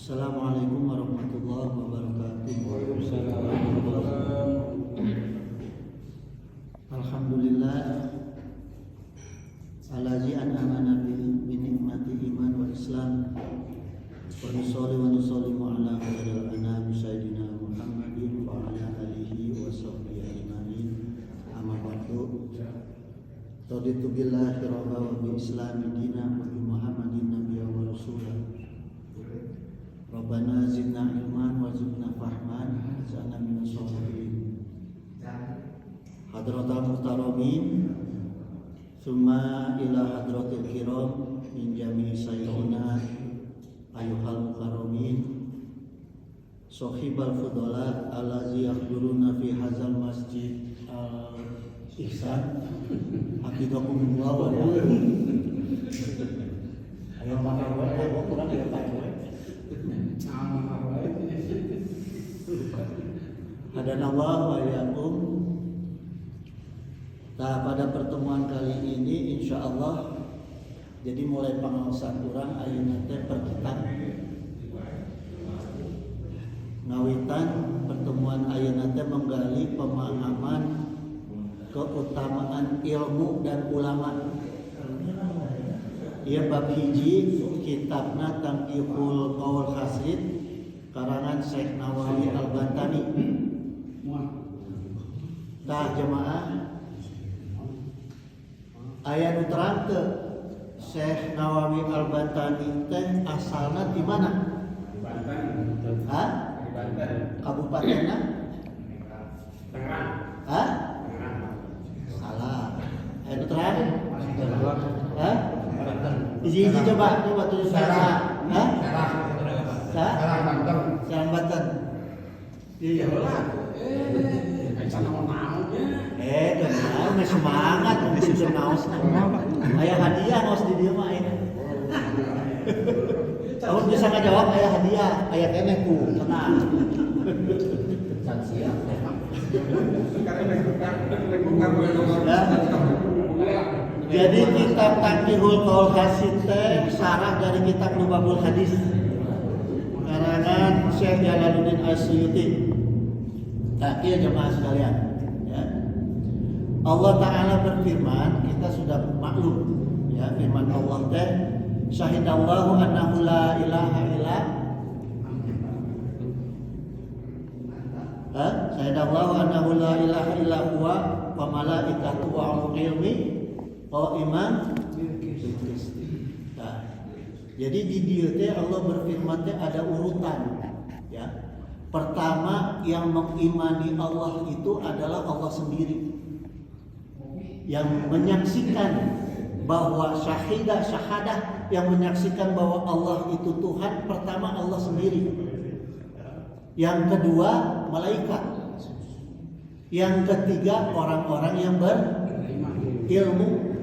Assalamualaikum warahmatullahi wabarakatuh. Alhamdulillah allazi an'amana bi nikmati iman wal islam. Wa nusalli wa nusallimu ala khairil anam sayyidina Muhammadin wa ala alihi wa sahbihi ajmain. Amma ba'du. Raditu billahi rabba wa bi islami dina wa bi Muhammadin nabiyya wa rasulah. Rabbana zidna ilman wa zidna fahman waj'alna minas sholihin. Hadratal muhtaramin, summa ila hadratil kiram min jami'i sayyidina ayyuhal mukarramin, sahibal fudala allazi yahduruna fi hadzal masjid ihsan hafizakumullah wa ra'akum. Ayo pakai wae, kurang ya pakai wae. Hadanallah wa iyyakum. Nah, pada pertemuan kali ini insyaallah jadi mulai pangaosan urang ayeuna teh perkitab. Ngawitan pertemuan ayeuna teh menggali pemahaman keutamaan ilmu dan ulama. Ieu bab hiji kitabna Tanqihul Qaul Hasid karangan Syekh Nawawi Al-Bantani. Tah jemaah aya nu terangkeun Syekh Nawawi Al-Bantani teh asalna di mana? Banten. Hah? Di Banten. Kabupatenna? Tangerang. Hah? Salah. Aya nu terang? Hah? Iji coba tulis bahasa. Hah? Serang Banten. Serang Banten. Iya. Kenal, semangat untuk bernaosna. Aya hadiah ngaos di dieu mah aya. Tahun bisa ngajawab aya hadiah, aya keneh ku, tenang. Sansia. Jadi kitab Tanqihul Qaul Hasid teh sarah dari kitab Lubabul Hadis karangan Syekh Jalaluddin As-Suyuti. Nah, kieu jemaah sekalian, ya. Allah Ta'ala berfirman, kita sudah maklum, ya, firman Allah teh, syahidallahu annahu la ilaha illa syahidallahu annahu la ilaha illa huwa wa malaikatu wa ulul ilmi qaiman bil qist. Nah, jadi di dieu teh Allah berfirman teh ada urutan, ya. Pertama yang mengimani Allah itu adalah Allah sendiri. Yang menyaksikan bahwa syahadah yang menyaksikan bahwa Allah itu Tuhan, pertama Allah sendiri. Yang kedua malaikat. Yang ketiga orang-orang yang berilmu.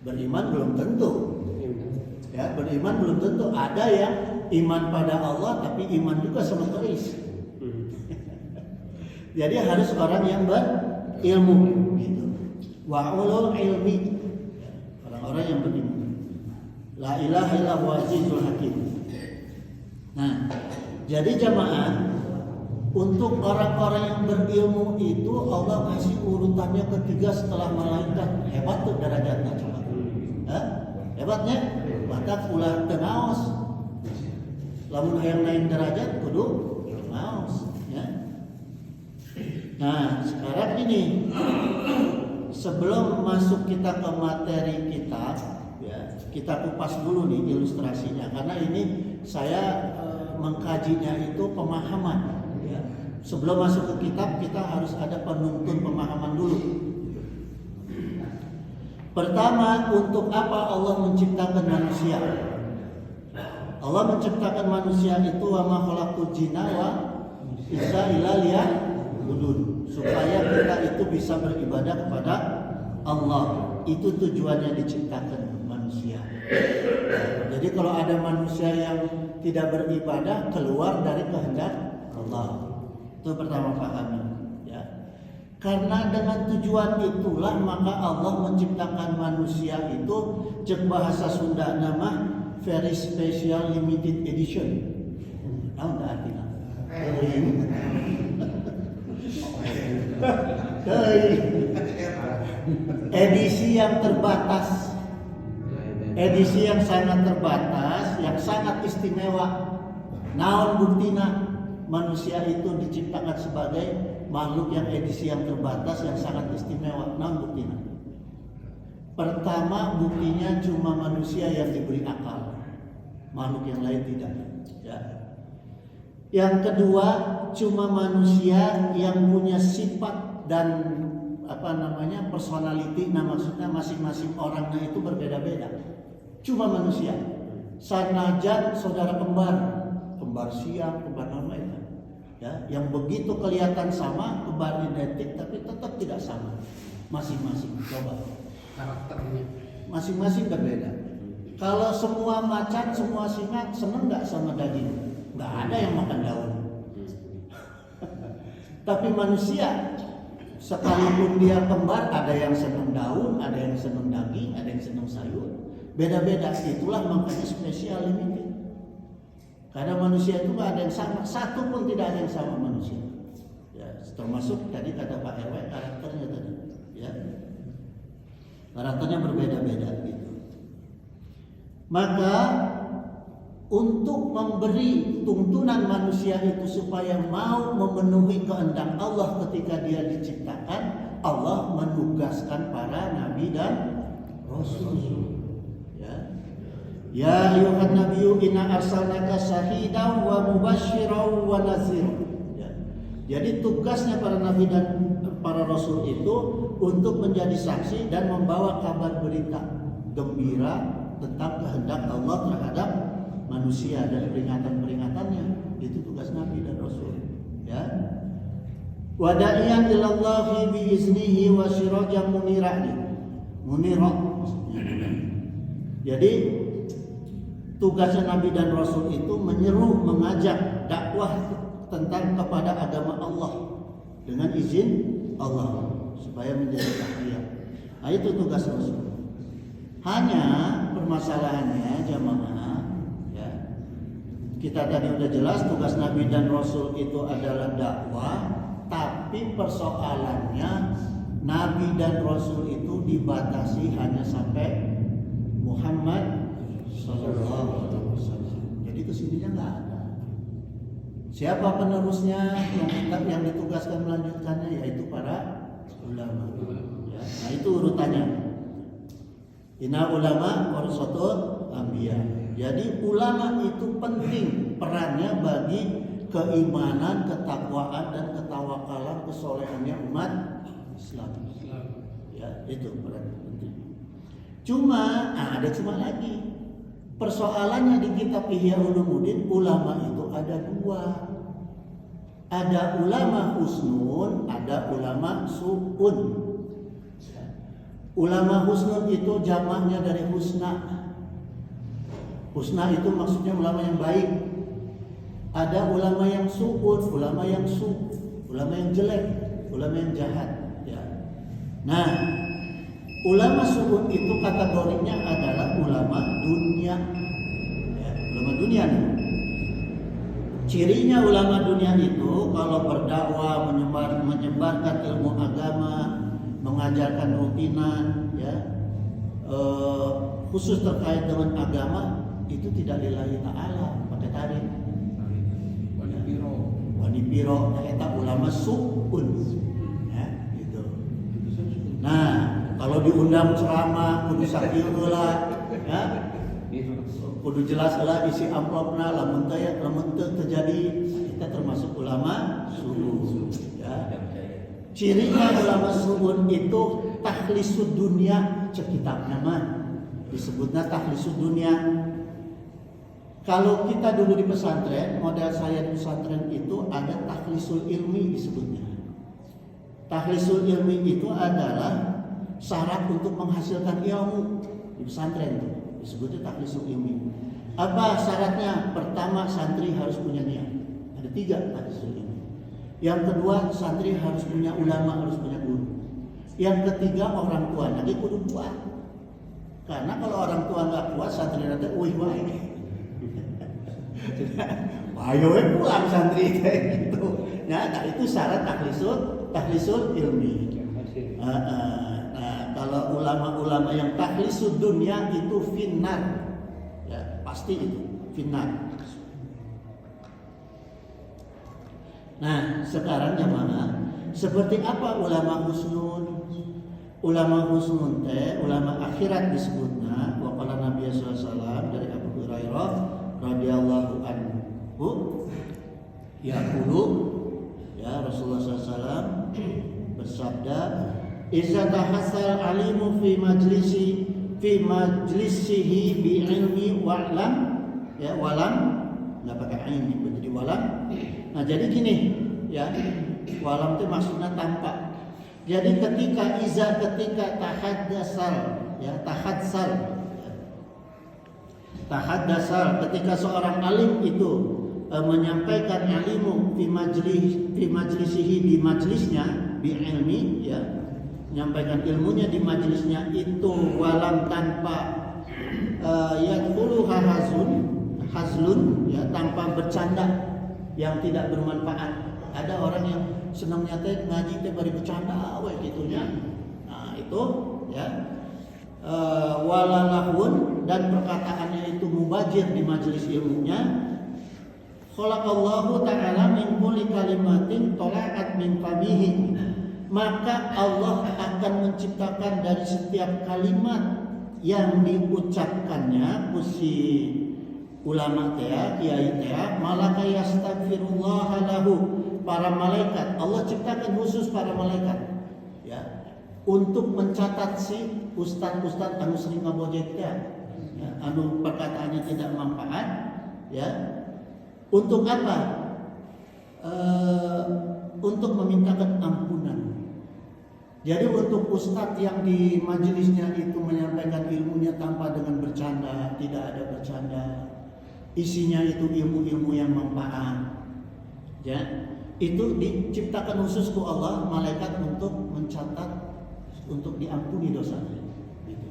Beriman belum tentu. Ya, beriman belum tentu. Ada yang iman pada Allah tapi iman juga sama keris. Jadi harus orang yang berilmu gitu. Wa ulul ilmi, orang-orang yang berilmu. La ilaha illallah azizul hakim. Nah, jadi jamaah, untuk orang-orang yang berilmu itu Allah kasih urutannya ketiga setelah malaikat. Hebat tuh derajatnya coba. Hebatnya? Batak ulah tenaos. Lamun hayang naik derajat kudu tenaos, ya. Nah, sekarang ini sebelum masuk kita ke materi kita, ya, kita kupas dulu nih ilustrasinya karena ini saya mengkajinya itu pemahaman, ya. Sebelum masuk ke kitab kita harus ada penuntun pemahaman dulu. Pertama, untuk apa Allah menciptakan manusia? Allah menciptakan manusia itu wa ma khalaqul jinna wa insa illa liya'budun, supaya kita itu bisa beribadah kepada Allah. Itu tujuannya diciptakan manusia. Jadi kalau ada manusia yang tidak beribadah keluar dari kehendak Allah. Itu pertama pahami, ya. Karena dengan tujuan itulah maka Allah menciptakan manusia itu cek bahasa Sunda nama very special limited edition. Naon teh artina? Edisi yang terbatas, edisi yang sangat terbatas, yang sangat istimewa. Naon buktina? Manusia itu diciptakan sebagai makhluk yang edisi yang terbatas, yang sangat istimewa. Naon buktina? Pertama, buktinya cuma manusia yang diberi akal, makhluk yang lain tidak. Ya. Yang kedua, cuma manusia yang punya sifat dan personality. Nah, maksudnya masing-masing orangnya itu berbeda-beda. Cuma manusia. Sanajan saudara kembar siang, kembar nama itu. Ya, yang begitu kelihatan sama, kembar identik tapi tetap tidak sama. Masing-masing. Coba. Karakternya Masing-masing berbeda. Kalau semua macan, semua singa seneng nggak sama daging? Nggak ada yang makan daun. Tapi manusia, sekalipun dia kembar, ada yang senang daun, ada yang senang daging, ada yang senang sayur. Beda-beda. Itulah makanya spesial ini. Karena manusia itu nggak ada yang sama, satu pun tidak ada yang sama manusia. Ya, termasuk tadi kata Pak RW karakternya tadi. Ya, karakternya berbeda-beda gitu. Maka untuk memberi tuntunan manusia itu supaya mau memenuhi kehendak Allah ketika dia diciptakan, Allah menugaskan para nabi dan rasul. Ya ayuhan nabiyyu inna arsalnaka syahidan wa mubasysyiran wa nadhira. Ya. Jadi tugasnya para nabi dan para rasul itu untuk menjadi saksi dan membawa kabar berita gembira tentang kehendak Allah terhadap manusia dan peringatan-peringatannya. Itu tugas nabi dan rasul. Ya. Wa da'iyan ilallahi bi iznihi wa sirajan munira. Jadi tugasnya Nabi dan Rasul itu menyeru, mengajak, dakwah tentang kepada agama Allah dengan izin Allah supaya menjadi cahaya. Nah, itu tugas Rasul. Hanya permasalahannya jamaah, ya, kita tadi udah jelas tugas Nabi dan Rasul itu adalah dakwah, tapi persoalannya Nabi dan Rasul itu dibatasi hanya sampai Muhammad Sallallahu Alaihi Wasallam. Jadi kesininya nggak ada. Siapa penerusnya yang ditugaskan melanjutkannya, yaitu para ulama. Ya, nah itu urutannya. Inna ulama warasatul anbiya. Jadi ulama itu penting perannya bagi keimanan, ketakwaan dan ketawakalan, kesolehannya umat Islam. Ya, itu peran penting. Cuma ada lagi. Persoalannya di kitab Ihya Ulumuddin, ulama itu ada dua. Ada ulama husnun, ada ulama su'un. Ulama husnun itu jamaknya dari husna. Husna itu maksudnya ulama yang baik. Ada ulama yang su'un, ulama yang ulama yang jelek, ulama yang jahat. Ya. Nah, ulama su'un itu kategorinya adalah ulama dunia. Ya, ulama dunia nih. Cirinya ulama dunia itu kalau berdakwah, menyebarkan ilmu agama, mengajarkan rutinan, ya, khusus terkait dengan agama, itu tidak lillahi ta'ala, pakai tarik. Wanipiro, eta ulama su'un. Ya, gitu. Nah, kalau diundang ceramah kudu sakieu heula, ya. Kudu jelas heula isi amplopna, lamun teu terjadi kita termasuk ulama su'un, ya. Cirinya ulama su'un itu takhlisud dunia, cek kitabna mah disebutna takhlisud dunia. Kalau kita dulu di pesantren, model saya di pesantren itu ada takhlisul ilmi disebutnya. Takhlisul ilmi itu adalah syarat untuk menghasilkan ilmu di pesantren itu disebutnya takhlisul ilmi. Apa syaratnya? Pertama, santri harus punya niat. Ada 3 takhlisul ilmi. Yang kedua, santri harus punya ulama, harus punya guru. Yang ketiga, orang tua lagi kudu kuat. Karena kalau orang tua nggak kuat, santri nanti uih wae. Ayo pulang santri kayak gitu. Nah, itu syarat takhlisul ilmi. Nah, kalau ulama-ulama yang takhlisud dunia itu finnar. Ya, pasti itu finnar. Nah, sekarang jamaah, seperti apa ulama husnun? Ulama husnun teh, ulama akhirat disebutnya. Wa qala Nabi sallallahu alaihi wasallam dari Abu Hurairah radhiyallahu anhu. Yaqulu, ya Rasulullah SAW bersabda, "Iza tahassal alimu fi majlisihi bi ilmi wa'lam," ya walam, nggak pakai ain, jadi walam. Nah jadi gini, ya walam itu maksudnya tampak. Jadi ketika tahaddasal, ya tahaddasal, ketika seorang alim itu menyampaikan ilmu fi majlisihi di majlisnya bi ilmi, ya menyampaikan ilmunya di majlisnya itu walam tanpa yadkhulu hazlun, ya tanpa bercanda yang tidak bermanfaat. Ada orang yang senangnya teh ngaji teh bari bercanda we gitunya. Nah itu ya walalahun, dan perkataannya itu mubajir di majelis ilmunya. Khalaqallahu ta'ala min kulli kalimatin tala'at min famihi, maka Allah akan menciptakan dari setiap kalimat yang diucapkannya si ulama teh, kiai teh, malaka yastaghfirullah lahu, para malaikat. Allah ciptakan khusus para malaikat, ya, untuk mencatat si ustaz-ustaz anu sering ngabojek teh, ya, anu perkataannya tidak manfaat, ya. Untuk apa? Untuk memintakan ampunan. Jadi untuk ustadz yang di majelisnya itu menyampaikan ilmunya tanpa dengan bercanda, tidak ada bercanda, isinya itu ilmu-ilmu yang manfaat, ya, itu diciptakan khusus ku Allah malaikat untuk mencatat, untuk diampuni dosanya.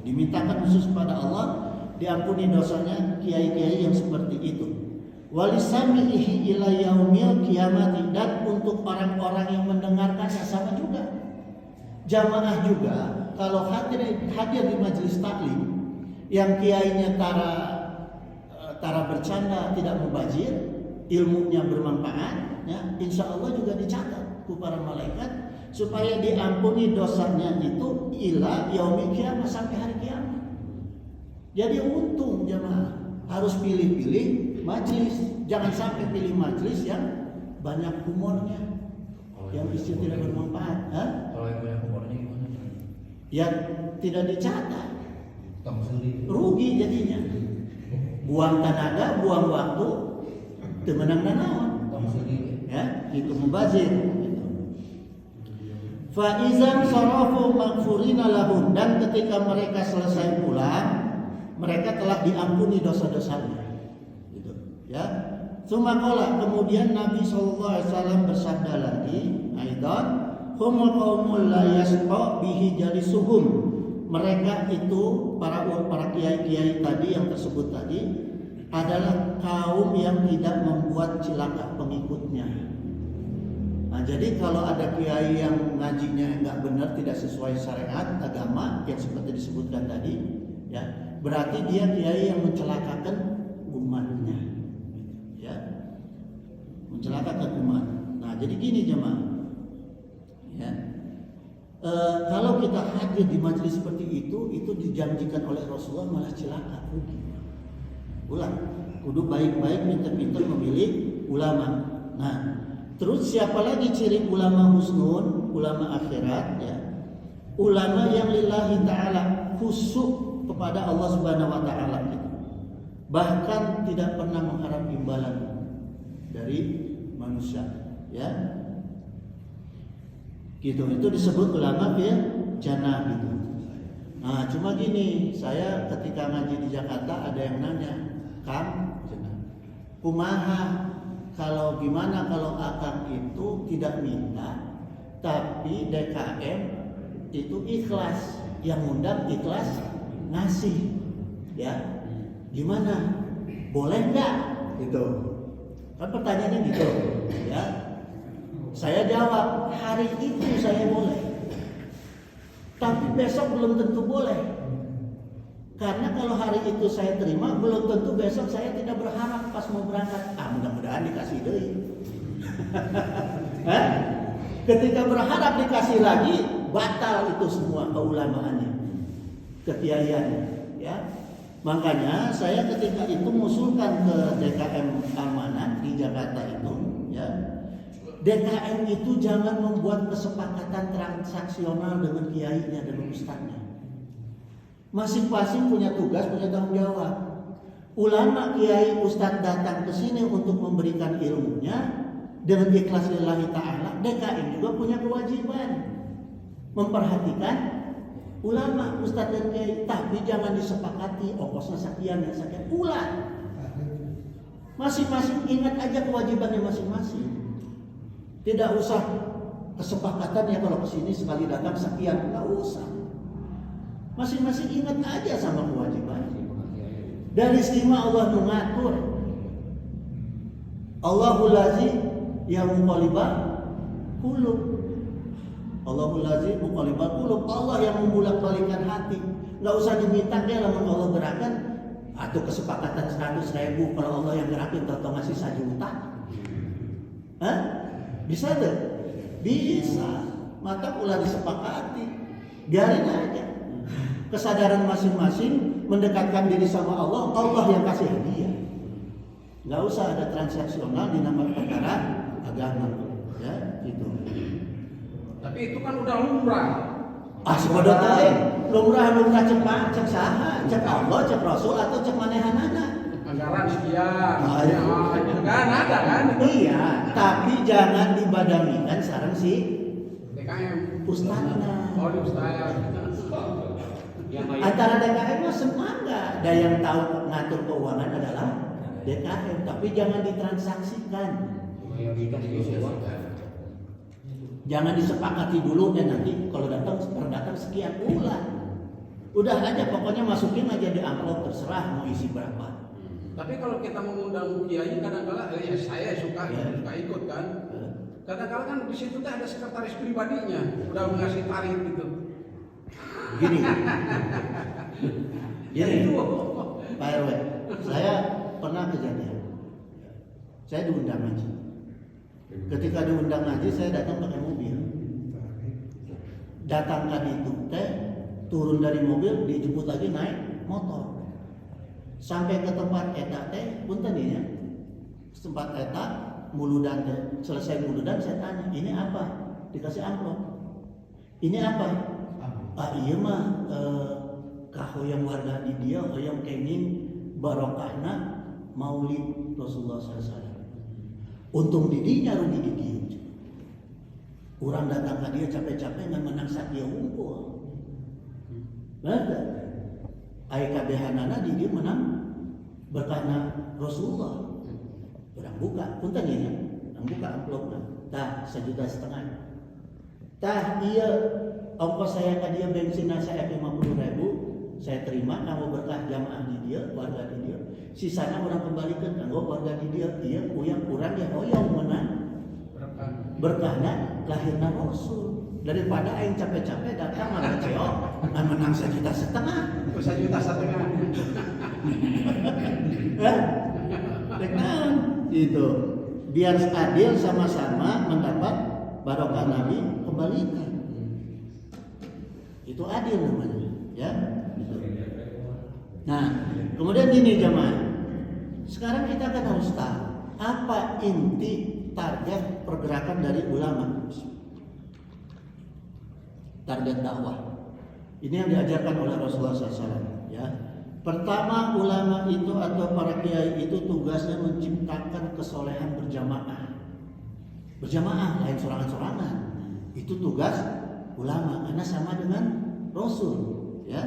Dimintakan khusus pada Allah diampuni dosanya kiai-kiai yang seperti itu. Walisamihi ila yaumil qiyamati, dan untuk orang-orang yang mendengarkannya sama juga. Jamaah juga kalau hadir di majelis taklim yang kiainya tara bercanda, tidak mubazir, ilmunya bermanfaat, ya, insya Allah juga dicatat ku para malaikat supaya diampuni dosanya itu ila yaumil qiyamah, sampai hari kiamat. Jadi untung jamaah harus pilih-pilih majelis, jangan sampai pilih majelis yang banyak humornya, yang isi tidak bermanfaat. Kalau yang banyak humornya gimana? Ya tidak dicatat, rugi jadinya, buang tenaga, buang waktu, temenang nanaon, ya itu mubazir. Faizan sarafu maghfurina lahum, dan ketika mereka selesai pulang, mereka telah diampuni dosa-dosanya. Ya, sumakola, kemudian Nabi SAW bersabda lagi, aidan humul qaumul la yasqa bihi jalisuhum, mereka itu para kiai-kiai tadi yang tersebut tadi adalah kaum yang tidak membuat celaka pengikutnya. Nah, jadi kalau ada kiai yang ngajinya nggak benar, tidak sesuai syariat agama yang seperti disebutkan tadi, ya berarti dia kiai yang mencelakakan umatnya. Mencelakakan umat. Nah, jadi gini jemaah, ya, kalau kita hadir di majelis seperti itu dijanjikan oleh Rasulullah malah celaka, rugi. Ulang, kudu baik-baik, pintar-pintar memilih ulama. Nah, terus siapa lagi ciri ulama husnun, ulama akhirat, ya, ulama yang lillahi ta'ala, khusyuk kepada Allah Subhanahu wa ta'ala gitu. Bahkan tidak pernah mengharap imbalan dari manusia, ya, gitu. Itu disebut ulama ya jannah gitu. Nah, cuma gini, saya ketika ngaji di Jakarta ada yang nanya, "Kang, kumaha kalau gimana kalau akang itu tidak minta, tapi DKM itu ikhlas, yang ngundang ikhlas ngasih, ya, gimana? Boleh nggak?" Itu. Kan pertanyaannya gitu, ya. Saya jawab, hari itu saya boleh. Tapi besok belum tentu boleh. Karena kalau hari itu saya terima, belum tentu besok saya tidak berharap pas mau berangkat. Mudah-mudahan dikasih deui. Ketika berharap dikasih lagi, batal itu semua keulamaannya, kekiaiannya, ya. Makanya saya ketika itu mengusulkan ke DKM Amanat di Jakarta itu, ya, DKM itu jangan membuat kesepakatan transaksional dengan kiainya dan ustadznya. Masing-masing punya tugas, punya tanggung jawab. Ulama, kiai, ustadz datang ke sini untuk memberikan ilmunya dengan ikhlas lillahi ta'ala. DKM juga punya kewajiban memperhatikan ulama, ustadz dan kiai, tapi jangan disepakati ongkosnya sekian dan sekian. Ulah. Masing-masing ingat aja kewajibannya masing-masing. Tidak usah kesepakatannya kalau kesini sekali datang sekian, nggak usah. Masing-masing ingat aja sama kewajibannya. Dari istimewa Allah mengatur. Allahul Lazi yang muqallibal qulub. Allahul Lazi muqallibal qulub. Allah yang membolak-balikkan hati. Nggak usah diminta dia lamun Allah gerakan atau kesepakatan 100.000 kalau Allah yang gerakin atau ngasih 1 juta. Bisa tuh? Bisa. Maka ulah disepakati. Biarin aja. Kesadaran masing-masing mendekatkan diri sama Allah, Allah yang kasih hadiah. Nggak usah ada transaksional di nama perkara agama, ya gitu. Tapi itu kan udah lumrah. Sebodot lain, lumrah cek saha, cek Allah, cek Rasul atau cek manehanana. Anggaran sekian, itu kan ada kan? Iya, tapi jangan dibadamikan sareng si DKM ustadznya. Oh, di ustaz. Antara DKM mah semangga. Dan yang tahu ngatur keuangan adalah DKM, tapi jangan ditransaksikan. Jangan disepakati dulu dan nanti kalau datang sekian bulan. Udah aja pokoknya masukin aja di amplop, terserah mau isi berapa. Tapi kalau kita mengundang kiai kadang-kala saya suka ikut kan. Kadang-kala kan di situ tuh ada sekretaris pribadinya, udah ngasih tarif gitu. Gini, Pak RW, saya pernah kejadian. Saya diundang ngaji. Ketika diundang ngaji, saya datang pakai mobil. Datang ke itu teh, turun dari mobil, dijemput lagi naik motor. Sampai ke tempat eta teh, punten ya. Tempat eta muludan teh, selesai muludan saya tanya, ini apa? Dikasih amplop. Ini apa? Iya mah kahoyang warga di dia, hoyong kenging barokahna maulid Rasulullah SAW. Untung didinya rugi di dia. Orang datang ke dia capek-capek nggak menang sakia unggul. Nada. Ai kabehanana di dia menang berkahna Rasulullah. Orang buka, punten ya, orang buka amplopnya. Tah 1,5 juta. Tah iya ongkos saya ke dia bensinnya saya 50.000, saya terima kamu berkah jamaah di dia, warga di dia. Sisanya orang kembalikan kanggo warga di dia. Iya uyang kurang ya hoyong menang. Berkahnya lahirna Rasul. Daripada aing capek-capek datang malah ceok, menang 1,5 juta. 1,5 juta. Dengan itu biar adil sama-sama mendapat barokah Nabi kembalikan. Itu adil namanya, ya. Gitu. Nah, kemudian gini jemaah. Sekarang kita kan harus tahu apa inti target pergerakan dari ulama. Target dakwah. Ini yang diajarkan oleh Rasulullah SAW. Ya. Pertama, ulama itu atau para kiai itu tugasnya menciptakan kesolehan berjamaah. Berjamaah, lain sorangan-sorangan. Itu tugas ulama karena sama dengan Rasul, ya.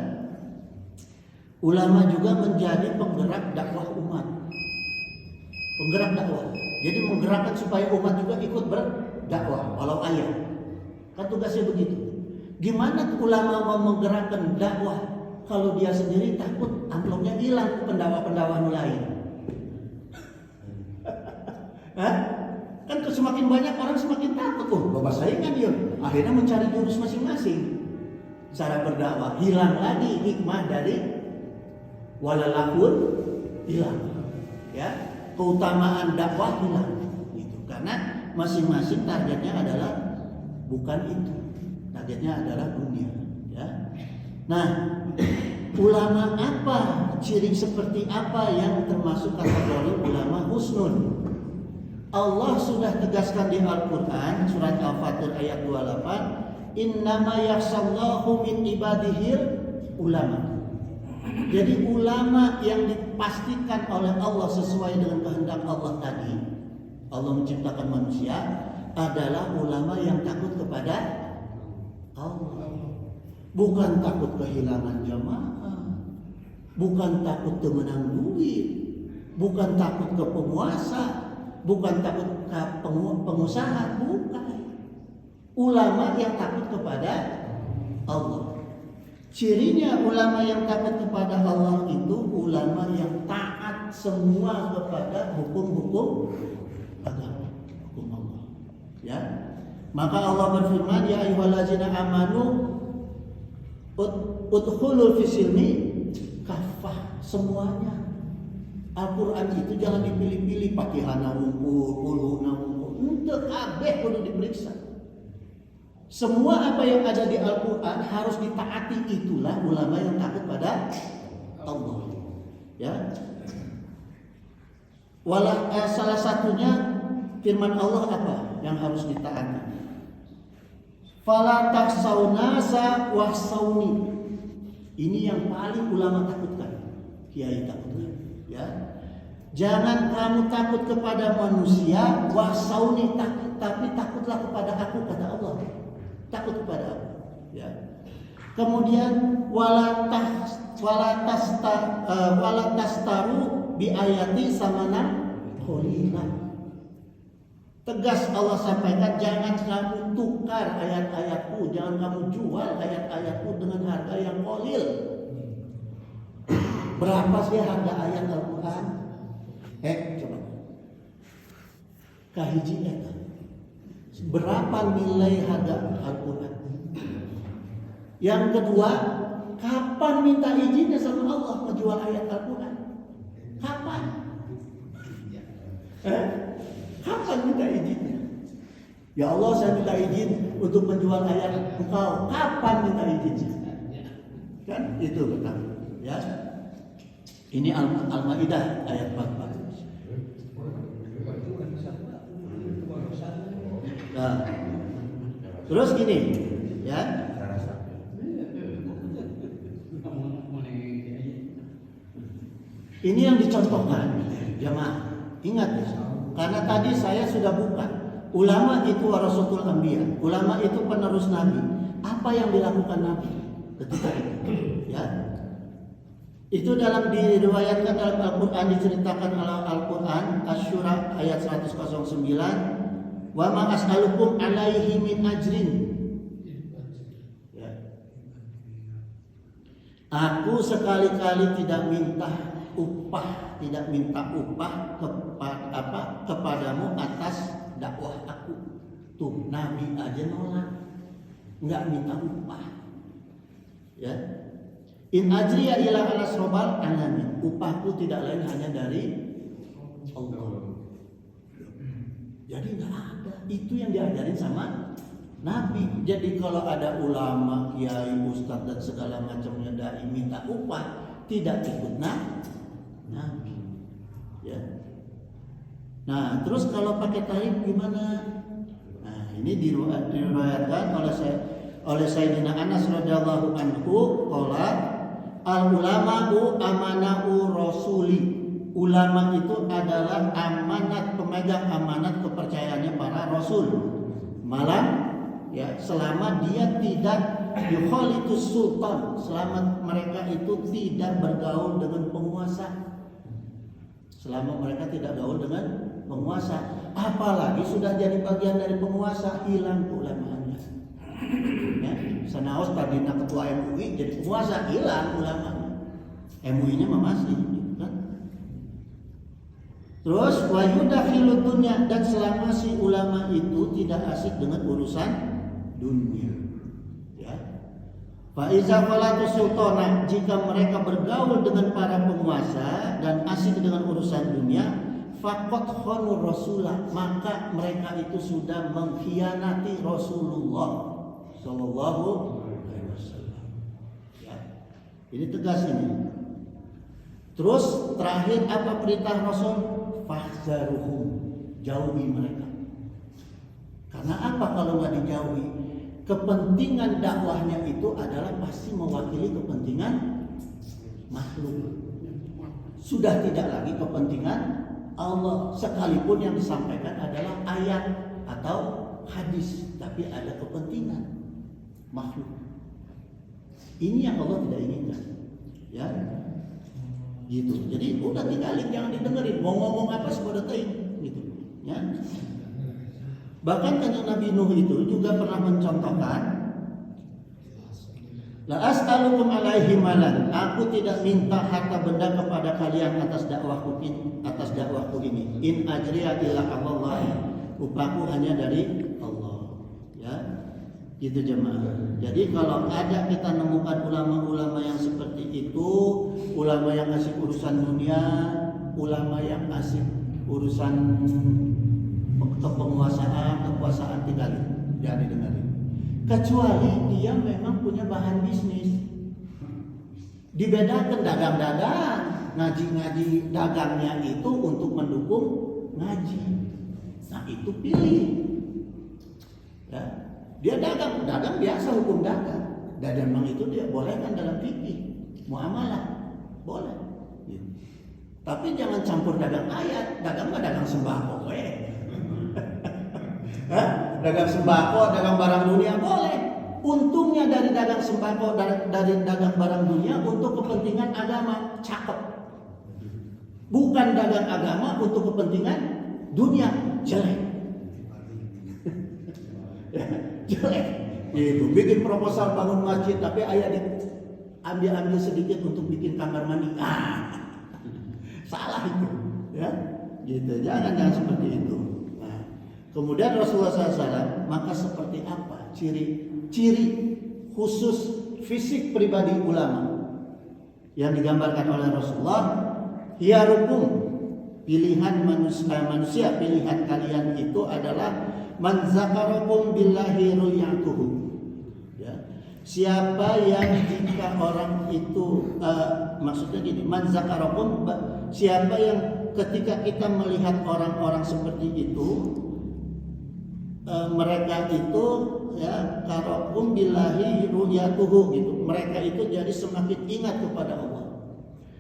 Ulama juga menjadi penggerak dakwah umat. Penggerak dakwah. Jadi menggerakkan supaya umat juga ikut berdakwah walau ayat. Kan tugasnya begitu. Gimana ulama mau menggerakkan dakwah kalau dia sendiri takut amplopnya hilang ke pendakwah-pendakwah lain? Kan semakin banyak orang semakin takut. Bapak saya kan dia akhirnya mencari jurus masing-masing. Cara berdakwah hilang lagi hikmah dari walalakun hilang. Ya, keutamaan dakwah hilang. Gitu. Karena masing-masing targetnya adalah bukan itu. Targetnya adalah dunia. Ya. Nah, ulama apa, ciri seperti apa yang termasuk kategori ulama husnun? Allah sudah tegaskan di Al-Quran surat Al-Fatir ayat 28, innama yakhshallahu min ibadihil ulama. Jadi ulama yang dipastikan oleh Allah sesuai dengan kehendak Allah tadi, Allah menciptakan manusia, adalah ulama yang takut kepada Allah. Bukan takut kehilangan jamaah, bukan takut temenang duit, bukan takut ke penguasa, bukan takut ke pengusaha, bukan. Ulama yang takut kepada Allah. Cirinya ulama yang takut kepada Allah itu ulama yang taat semua kepada hukum-hukum agama, hukum Allah. Ya. Maka Allah berfirman, ya ayyuhallazina amanu udkhulul fisilmi kafah, semuanya. Al-Quran itu jangan dipilih-pilih pakai hana wungkul, uluna wungkul. Untuk kabeh kudu diperiksa. Semua apa yang ada di Al-Quran harus ditaati, itulah ulama yang takut pada Allah. Ya. Salah satunya firman Allah apa yang harus ditaati? Fala takhsawnasa wahsauni. Ini yang paling ulama takutkan. Kiai takutkan, ya. Jangan kamu takut kepada manusia, wahsauni, tapi takutlah kepada aku, kata Allah. Takut kepada aku, ya. Kemudian wala tastaru bi ayati samanan qalila. Tegas Allah sampaikan, jangan kamu tukar ayat-ayatku, jangan kamu jual ayat-ayatku dengan harga yang qalil. Berapa sih harga ayat Al-Quran? Coba. Kahiji eta. Berapa nilai harga Al-Quran? Yang kedua, kapan minta izinnya sama Allah menjual ayat Al-Quran? Kapan? Kapan minta izinnya? Ya Allah, saya minta izin untuk menjual ayat Engkau. Kapan minta izinnya? Kan itu pertama. Ya. Ini Al-Maidah ayat 44. Nah, terus gini, ya. Ini yang dicontohkan, jemaah. Ingat ya. Karena tadi saya sudah buka, ulama itu warasatul anbiya, ulama itu penerus nabi. Apa yang dilakukan nabi ketika itu? Ya. Itu diriwayatkan dalam Al-Quran, diceritakan dalam Al-Quran Asy-Syura ayat 109, wa ma as'alukum alaihi min ajrin. Ya. Aku sekali-kali tidak minta upah kepadamu atas dakwah aku. Tuh, Nabi aja nolak, nggak minta upah. Ya. In ajriya ila alasrobal alamin. Upahku tidak lain hanya dari Allah. Jadi nggak ada. Itu yang diajarin sama Nabi. Jadi kalau ada ulama, kiai, ustadz dan segala macamnya dai minta upah, tidak ikut Nabi. Ya. Nah, terus kalau pakai tarif gimana? Nah, ini diriwayatkan oleh Sayyidina Anas radhiyallahu anhu, qala al-ulama'u amana'u rasuli. Ulama itu adalah amanat, pemegang amanat kepercayaannya para rasul. Malam, ya, selama dia tidak yukhalitus sultan, selama mereka itu tidak bergaul dengan penguasa. Selama mereka tidak gaul dengan penguasa, apalagi sudah jadi bagian dari penguasa, hilang ulamaannya. Ya, sanaos tadina ketua MUI jadi penguasa, hilang ulama. MUI-nya masih, gitu kan? Terus wa yudakhilu dunya, dan selama si ulama itu tidak asik dengan urusan dunia. Ya. Fa iza qalatu sultana, jika mereka bergaul dengan para penguasa dan asik dengan urusan dunia, faqad khanu rasulah, maka mereka itu sudah mengkhianati Rasulullah sallallahu alaihi wasallam. Ya. Ini tegas ini. Terus terakhir apa perintah Rasul? Fahzaruhum, jauhi mereka. Karena apa kalau nggak dijauhi? Kepentingan dakwahnya itu adalah pasti mewakili kepentingan makhluk. Sudah tidak lagi kepentingan Allah, sekalipun yang disampaikan adalah ayat atau hadis, tapi ada kepentingan makhluk. Ini yang Allah tidak inginkan. Ya. Gitu. Jadi udah tinggalin, jangan didengerin, mau ngomong apa sudah tahu gitu. Ya. Bahkan kanjeng Nabi Nuh itu juga pernah mencontohkan, la as'alukum alaihi malan, aku tidak minta harta benda kepada kalian atas dakwahku ini. In ajriya illa Allah, upaku hanya dari Allah. Ya. Gitu jemaah. Jadi kalau ada kita nemukan ulama-ulama yang seperti itu, ulama yang asik urusan dunia, ulama yang asik urusan kekuasaan tinggalin, jangan didengarin. Kecuali dia memang punya bahan bisnis. Dibedakan dagang-dagang, ngaji-ngaji dagangnya itu untuk mendukung ngaji. Nah itu pilih. Ya. Dia dagang biasa, hukum dagang. Dan memang itu dia bolehkan dalam fikih, muamalah, boleh. Gitu. Tapi jangan campur dagang ayat, dagang mah dagang sembako, dagang sembako, dagang barang dunia boleh. Untungnya dari dagang sembako, dari dagang barang dunia untuk kepentingan agama, cakep. Bukan dagang agama untuk kepentingan dunia, jelek. Jelek. Itu bikin proposal bangun masjid tapi ayah diambil sedikit untuk bikin kamar mandi. Salah itu, ya. Gitu. Jangan seperti itu. Nah, kemudian Rasulullah SAW, maka seperti apa ciri khusus fisik pribadi ulama yang digambarkan oleh Rasulullah? Hiyarukum, pilihan manusia, pilihan kalian itu adalah man zakarakum billahi ru'yatuhu. Ya. Siapa yang jika orang itu maksudnya gini, man zakarakum, siapa yang ketika kita melihat orang-orang seperti itu, mereka itu ya karakum billahi ru'yatuhu gitu. Mereka itu jadi semakin ingat kepada Allah.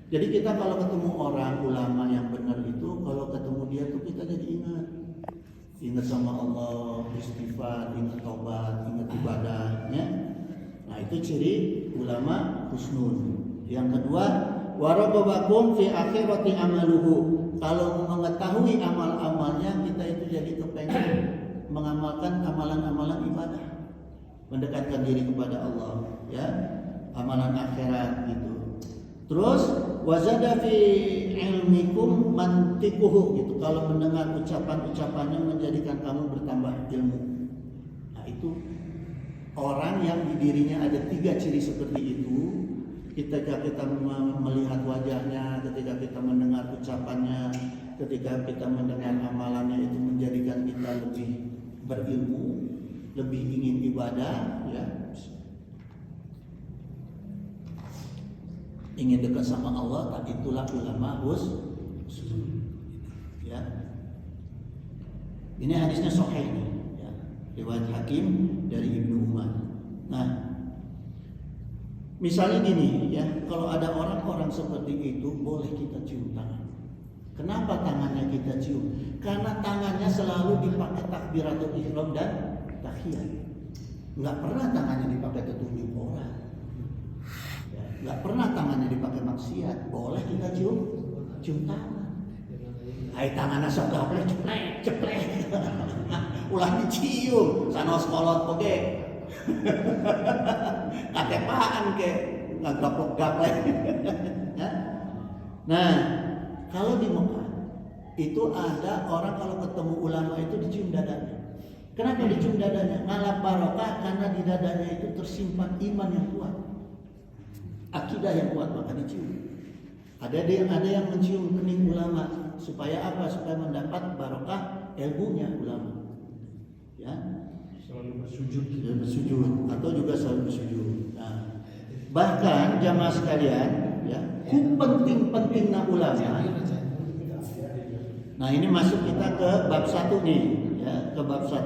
Jadi kita kalau ketemu orang ulama yang benar itu, kalau ketemu dia tuh kita jadi ingat sama Allah, istighfar, ingat taubat, ingat ibadahnya. Nah itu ciri ulama husnul. Yang kedua, waragabakum fi akhirati amaluhu. Kalau mengetahui amal-amalnya, kita itu jadi kepengen mengamalkan amalan-amalan ibadah, mendekatkan diri kepada Allah, ya, amalan akhirat gitu. Terus wazada fi ilmikum mantikuhu gitu. Kalau mendengar ucapan-ucapannya menjadikan kamu bertambah ilmu. Nah itu orang yang di dirinya ada 3 ciri seperti itu. Ketika kita melihat wajahnya, ketika kita mendengar ucapannya, ketika kita mendengar amalannya, itu menjadikan kita lebih berilmu, lebih ingin ibadah, ya, ingin dekat sama Allah. Tak itulah ulama ya. Ini hadisnya sahih ya. Riwayat Hakim dari Ibnu Umar. Nah, misalnya gini ya, kalau ada orang-orang seperti itu boleh kita cium tangan. Kenapa tangannya kita cium? Karena tangannya selalu dipakai takbiratul ihram dan tahiyat. Enggak pernah tangannya dipakai tunjuk orang. Nggak pernah tangannya dipakai maksiat, boleh kita cium tangan. Hai tangannya sok gaplek, ceplek, ulah dicium, sanos kolot oke, katepaan ke, nggak gaplek. Nah, kalau di Mekah Itu ada orang kalau ketemu ulama itu dicium dadanya. Kenapa dicium dadanya? Malah barokah karena di dadanya itu tersimpan iman yang kuat, akidah yang kuat, maka dicium. Ada yang mencium kening ulama supaya apa? Supaya mendapat barokah ilmunya ulama. Ya, Selalu bersujud. Bersujud atau juga selalu bersujud. Nah, bahkan jamaah sekalian, ya, penting-pentingnya ulama. Nah, ini masuk kita ke bab 1 nih, ya, ke bab 1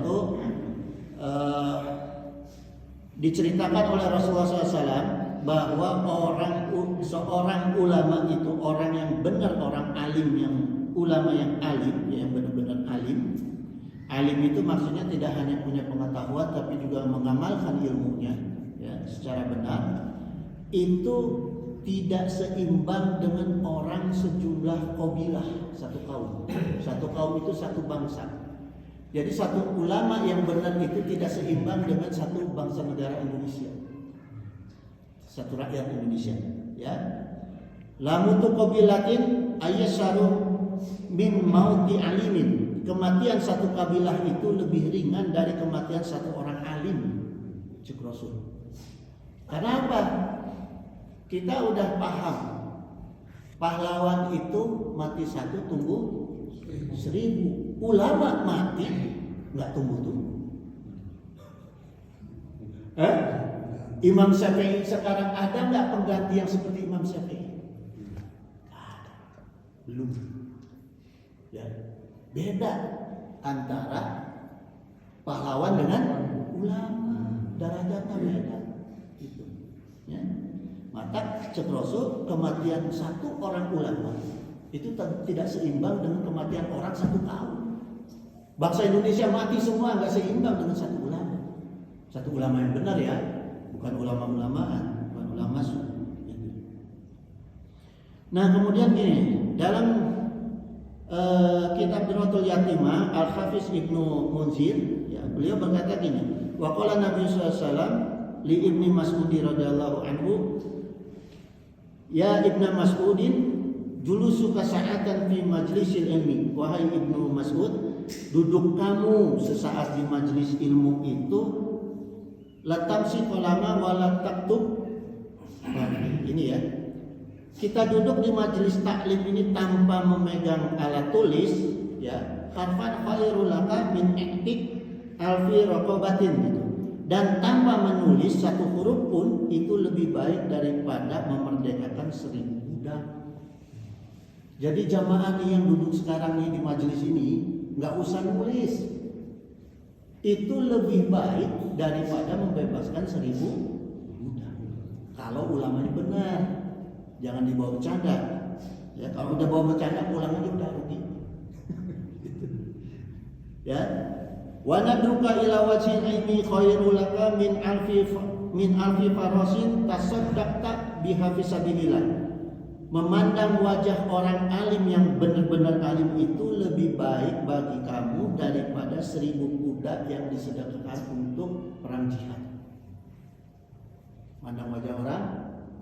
diceritakan oleh Rasulullah SAW bahwa seorang ulama itu orang yang benar, orang alim, yang ulama yang alim, yang benar-benar alim. Alim itu maksudnya tidak hanya punya pengetahuan tapi juga mengamalkan ilmunya, ya, secara benar. Itu tidak seimbang dengan orang sejumlah kabilah, satu kaum. Satu kaum itu satu bangsa. Jadi satu ulama yang benar itu tidak seimbang dengan satu bangsa negara Indonesia, satu rakyat Indonesia. Ya, lamutu qabilatin ayyasaru min mauti alimin. Kematian satu kabilah itu lebih ringan dari kematian satu orang alim, cek Rasul. Karena apa? Kita udah paham, pahlawan itu mati satu tumbuh 1000. Ulama mati nggak tumbuh-tumbuh. Imam Syafi'i sekarang ada nggak pengganti yang seperti Imam Syafi'i? Belum. Ya, beda antara pahlawan dengan ulama, derajatnya beda. Itu. Ya. Maka cek Rasul, kematian satu orang ulama itu tidak seimbang dengan kematian orang satu kaum. Bangsa Indonesia mati semua nggak seimbang dengan satu ulama. Satu ulama yang benar, ya, bukan ulama-ulamaan, bukan ulama sunnah. Nah, kemudian gini, dalam kitab Diratul Yatimah Al-Hafiz Ibnu Munzir, ya, beliau berkata gini, wa qala Nabi sallallahu alaihi wasallam li Ibni Mas'ud radhiyallahu anhu, ya Ibnu Mas'udin julusuka sa'atan fi majlisil ilmi. Wahai Ibnu Mas'ud, duduk kamu sesaat di majelis ilmu itu, latamsi kolama wala taktub. Ini ya, kita duduk di majelis taklim ini tanpa memegang alat tulis, ya, harfan khairul laka min iktik alfi raqabatin gitu. Dan tanpa menulis satu huruf pun itu lebih baik daripada memerdekakan 1000 budak. Jadi jamaah nih yang duduk sekarang nih di majelis ini nggak usah nulis, itu lebih baik daripada membebaskan 1000 budak. Kalau ulamanya benar, jangan dibawa bercanda. Ya, kalau udah bawa bercanda pulang aja udah rugi. Ya, wa nadruka ila wajhil ilmi khairul laka min alfi farasin tasaddaqta biha fisabilillah. Memandang wajah orang alim yang benar-benar alim itu lebih baik bagi kamu daripada 1000 budak yang disedekahkan untuk perang jihad. Mandang wajah orang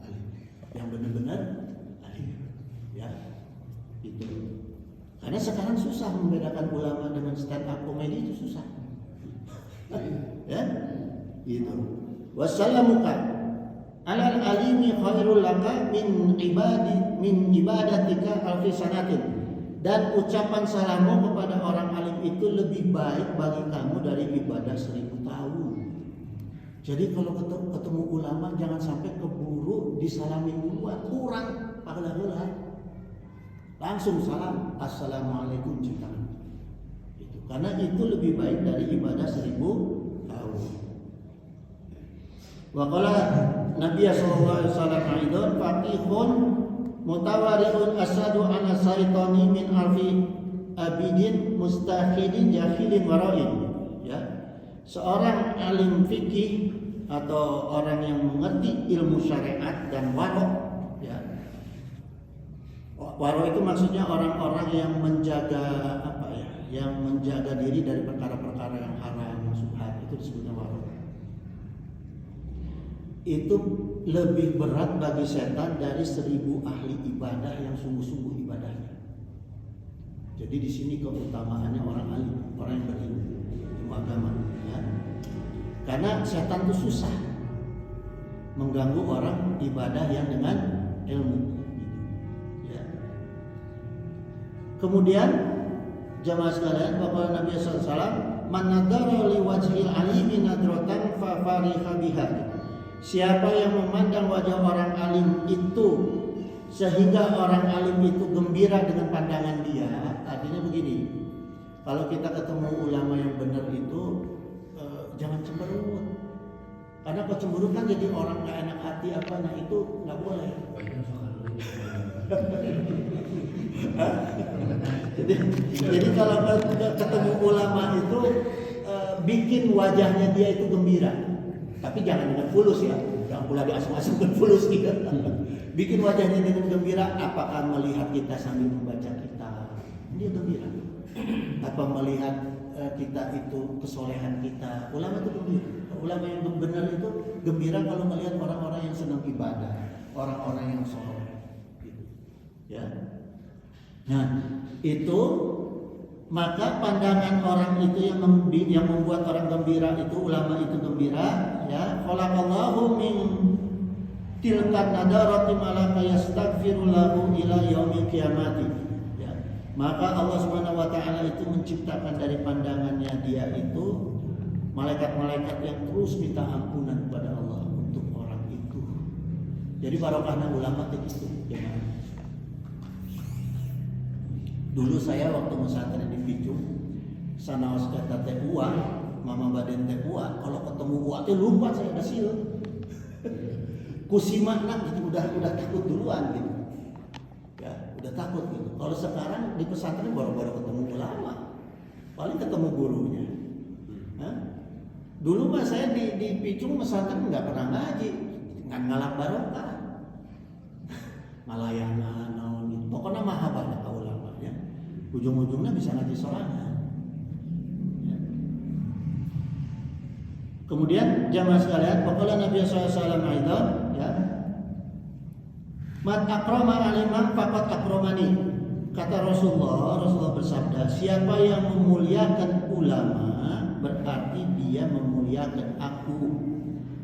alim yang benar-benar alim, ya, itu. Karena sekarang susah membedakan ulama dengan stand up komedi, itu susah. Ya, itu. Wassalamuka alal alimi khairul laka min ibadatika alfi sanatin. Dan ucapan salammu kepada orang alim itu lebih baik bagi kamu dari ibadah 1000 tahun. Jadi kalau ketemu ulama jangan sampai keburu disalami duluan, kurang pahala. Langsung salam, assalamualaikum citaan. Itu karena itu lebih baik dari ibadah 1000 tahun. Wa qala Nabi sallallahu alaihi wasallam aidon faqihun mutawari'un asadu ala saitani min alfi abidin mustahidin jahilin wara'in. Ya, seorang alim fikih atau orang yang mengerti ilmu syariat dan waro', ya. Waro' itu maksudnya orang-orang yang menjaga apa ya? Yang menjaga diri dari perkara-perkara yang haram, subhat, itu disebutnya waro'. Itu lebih berat bagi setan dari 1000 ahli ibadah yang sungguh-sungguh ibadahnya. Jadi di sini keutamaannya orang alim, orang yang berilmu, ilmu agama, ya. Karena setan itu susah mengganggu orang ibadah yang dengan ilmu. Ya. Kemudian jamaah sekalian, bahwa Nabi SAW, man nadara li wajhil alimi nadratan fa fariha biha. Siapa yang memandang wajah orang alim itu sehingga orang alim itu gembira dengan pandangan dia, artinya begini, kalau kita ketemu ulama yang benar itu jangan cemberut, karena kalau cemberut kan jadi orang nggak enak hati apa, nah itu nggak boleh. jadi kalau ketemu ulama itu bikin wajahnya dia itu gembira, tapi jangan dengan fulus ya, jangan pula diasung-asungkan fulus gitu. Bikin wajahnya dengan gembira, apakah melihat kita sambil membaca kitab, dia gembira. Apa melihat kita itu kesolehan kita, ulama itu gembira. Ulama yang benar itu gembira kalau melihat orang-orang yang sedang ibadah, orang-orang yang soleh. Gitu. Ya. Nah, itu maka pandangan orang itu yang membuat orang gembira itu, ulama itu gembira, ya. Khalaqallahu min tilkan nadarati malaka yastaghfiru lahu ila yaumil qiyamati. Ya. Maka Allah Subhanahu wa taala itu menciptakan dari pandangannya dia itu malaikat-malaikat yang terus minta ampunan kepada Allah untuk orang itu. Jadi barokahna ulama itu ya. Dulu saya waktu pesantren di Picung, sanaos kata teh uang, mama baden teh uang, kalau ketemu uang teh lupa saya ada sil. Kusimakna gitu, udah takut duluan gitu. Ya, udah takut gitu. Kalau sekarang di pesantren baru-baru ketemu ulama, paling ketemu gurunya. Hah? Dulu mah saya di Picung pesantren nggak pernah ngaji, nggak ngalap barokah, malayana, naon gitu. Pokoknya maha banyak ulamanya. Ujung-ujungnya bisa ngaji sorangan. Ya. Kemudian jamaah sekalian, pokoknya Nabi SAW itu, ya, man akrama alimam faqad akramani. Kata Rasulullah bersabda, siapa yang memuliakan ulama berarti dia memuliakan aku.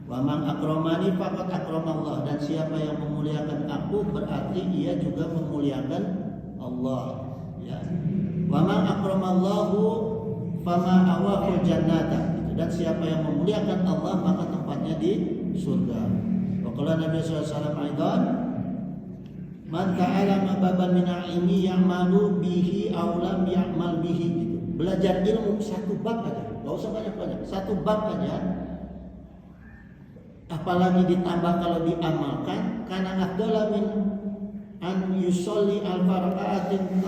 Wa man akramani faqad akramallah, dan siapa yang memuliakan aku berarti dia juga memuliakan Allah, ya. Wa man akramallahu fama awaqul jannata, dan siapa yang memuliakan Allah maka tempatnya di surga. Wa qala Nabi sallallahu alaihi wasallam, man ta'alama baban min ilmi ya'malu bihi aw lam ya'mal bihi, gitu. Belajar ilmu satu bab aja, enggak usah banyak-banyak, satu bab aja. Apalagi ditambah kalau diamalkan, karena afdala min an yusolli al-farqa'atin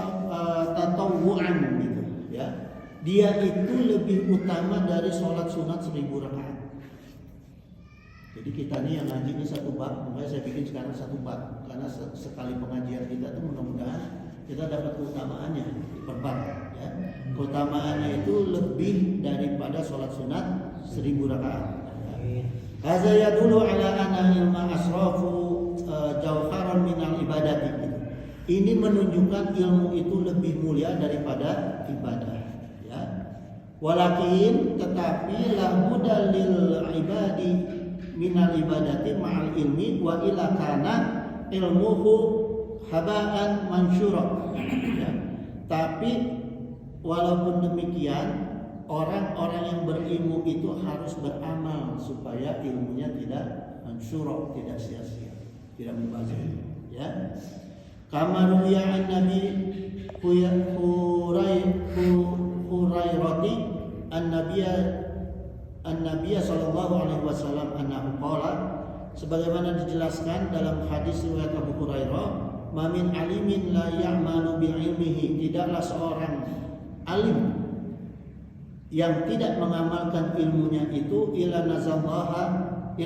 tatawwu'an, gitu, ya. Dia itu lebih utama dari sholat sunat 1000 rakaat. Jadi kita nih yang ngaji ini satu bab, makanya saya bikin sekarang satu bab, karena sekali pengajian kita tuh mudah-mudahan kita dapat keutamaannya per bab, ya. Keutamaannya itu lebih daripada sholat sunat 1000 rakaat. Hadza yadullu ala anna ilma asrafu jauharan minal ibadati. Ini menunjukkan ilmu itu lebih mulia daripada ibadah, ya. Walakin tetapi la mudallil ibadi minal ibadati ma'al ilmi wa ila kana ilmuhu haba'an mansyura, ya. Tapi walaupun demikian, orang-orang yang berilmu itu harus beramal supaya ilmunya tidak mansyura, tidak sia-sia, tidak mubazir, ya. Kama ruwiya an Nabi Hurairati an-Nabiy sallallahu alaihi wasallam annahu qala, sebagaimana dijelaskan dalam hadis riwayat Abu Hurairah, ma min alimin la ya'malu bi ilmihi, tidaklah seorang alim yang tidak mengamalkan ilmunya itu ila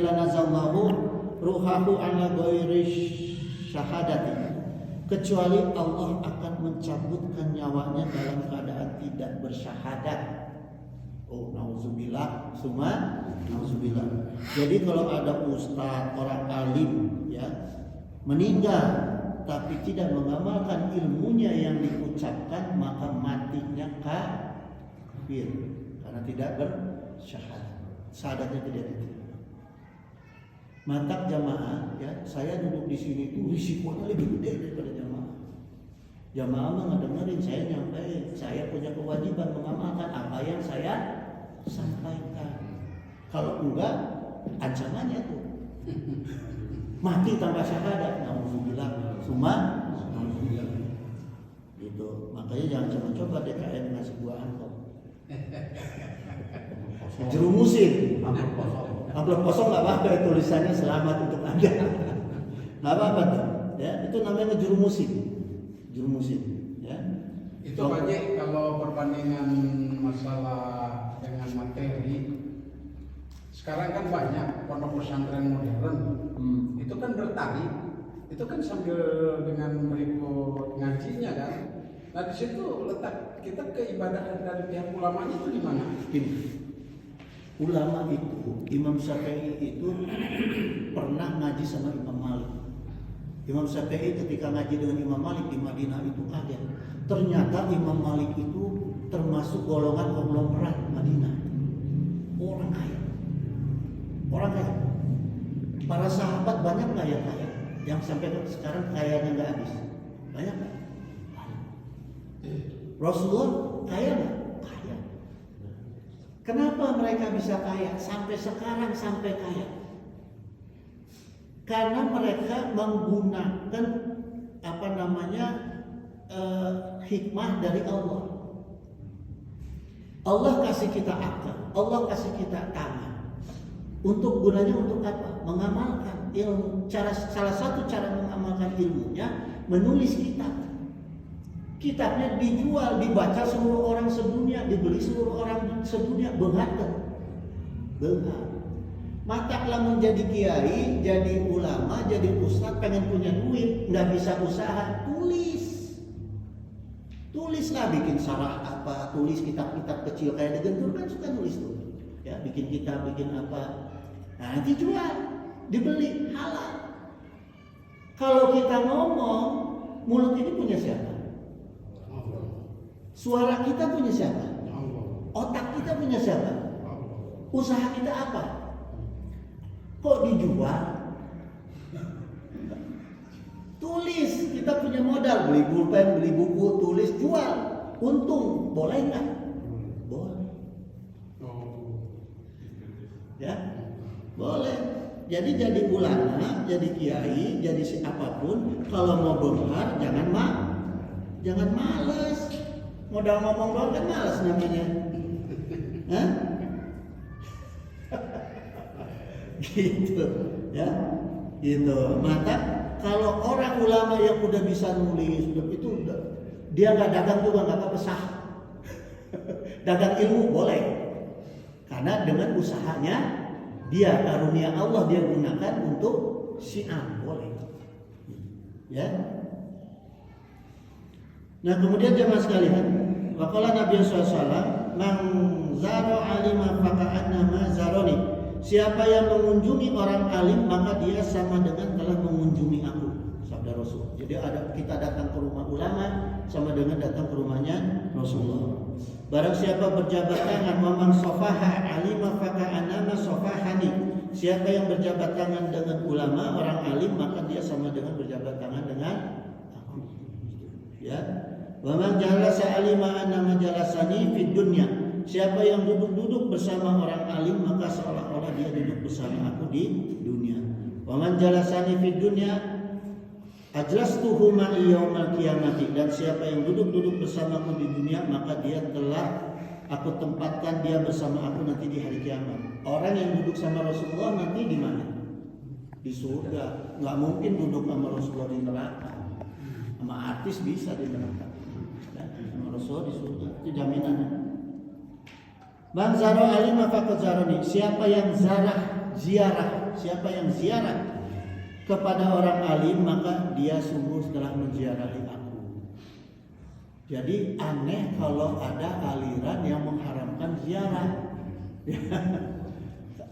nazallahu ruhahu ala ghairi syahadati, kecuali Allah akan mencabutkan nyawanya dalam keadaan tidak bersyahadat. Oh, nauzubillah, summa nauzubillah. Jadi kalau ada ustaz, orang alim, ya, meninggal tapi tidak mengamalkan ilmunya yang diucapkan, maka matinya kafir karena tidak bersyahadat. Syahadatnya tidak diterima. Mantap jamaah, ya, saya duduk di sini itu risikonya lebih gede daripada jamaah. Jamaah mah ngedengerin saya nyampein, saya punya kewajiban mengamalkan apa yang saya sampaikan. Kalau enggak, ancamannya tuh mati tanpa syahadat. Nauzubillah, gitu. Makanya jangan coba-coba DKM ngasih buah amplop. Jerumusin. Amplop kosong nggak apa-apa, tulisannya selamat untuk Anda. Nggak apa-apa tuh. Ya, itu namanya jerumusin. Ya. Itu aja kalau perbandingan masalah dengan materi. Sekarang kan banyak pondok pesantren modern. Itu kan bertani, itu kan sambil dengan berikut ngajinya kan. Nah di situ letak kita keibadahan dari pihak ulamanya itu di mana? Ulama itu, Imam Syafi'i itu pernah ngaji sama Imam Malik. Imam Syafi'i ketika ngaji dengan Imam Malik di Madinah itu kaget. Ternyata Imam Malik itu termasuk golongan konglomerat Madinah. Orang kaya. Para sahabat banyak nggak ya kaya? Yang sampai sekarang kayanya nggak habis. Banyak nggak? Rasulullah kaya nggak? Kaya. Kenapa mereka bisa kaya sampai sekarang sampai kaya? Karena mereka menggunakan hikmah dari Allah. Allah kasih kita akal, Allah kasih kita tangan. Untuk gunanya untuk apa? Mengamalkan ilmu. Salah satu cara mengamalkan ilmunya menulis kitab. Kitabnya dijual, dibaca seluruh orang sedunia, dibeli seluruh orang sedunia, benghar. Mataklah menjadi kiai, jadi ulama, jadi ustadz, pengen punya duit, nggak bisa usaha, tulislah, bikin sarah apa, tulis kitab-kitab kecil kayak Degentur kan suka nulis tuh, ya, bikin kitab, bikin apa, nah, nanti jual, dibeli, halal. Kalau kita ngomong, mulut ini punya siapa? Suara kita punya siapa? Otak kita punya siapa? Usaha kita apa? Kok dijual? Tulis, kita punya modal, beli pulpen, beli buku, tulis, jual, untung, boleh nggak? Boleh. Ya, boleh. Jadi ulama, jadi kiai, jadi siapapun, kalau mau benghar jangan malas. Modal ngomong doang kan malas namanya. Hah? Gitu, ya. Gitu. Maka kalau orang ulama yang udah bisa nulis, dia nggak dagang juga nggak apa-apa, sah. Dagang ilmu boleh, karena dengan usahanya dia karunia Allah dia gunakan untuk syiar, boleh. Ya. Nah kemudian jemaah sekalian, waqala Nabi SAW, man zaro alima faka'anna ma zaroni. Siapa yang mengunjungi orang alim maka dia sama dengan telah mengunjungi aku, sabda Rasul. Jadi kita datang ke rumah ulama sama dengan datang ke rumahnya Rasulullah. Barang siapa berjabat tangan, mamang sofaha alima faka'anna ma sofahani. Siapa yang berjabat tangan dengan ulama orang alim maka dia sama dengan berjabat tangan dengan aku. Ya. Wa man jalasa alima anna majalasani fid dunya. Siapa yang duduk-duduk bersama orang alim maka seolah-olah dia duduk bersama aku di dunia. Wa man jalasani fid dunya ajlastuhu ma'i yaumal qiyamati. Dan siapa yang duduk-duduk bersamaku di dunia maka dia telah aku tempatkan dia bersama aku nanti di hari kiamat. Orang yang duduk sama Rasulullah nanti di mana? Di surga. Enggak mungkin duduk sama Rasulullah di neraka. Sama artis bisa di neraka. Rasul di surga, itu jaminannya. Man zaro alima faqad zarani. Siapa yang ziarah, siapa yang ziarah kepada orang alim maka dia sungguh telah menziarahi aku. Jadi aneh kalau ada aliran yang mengharamkan ziarah.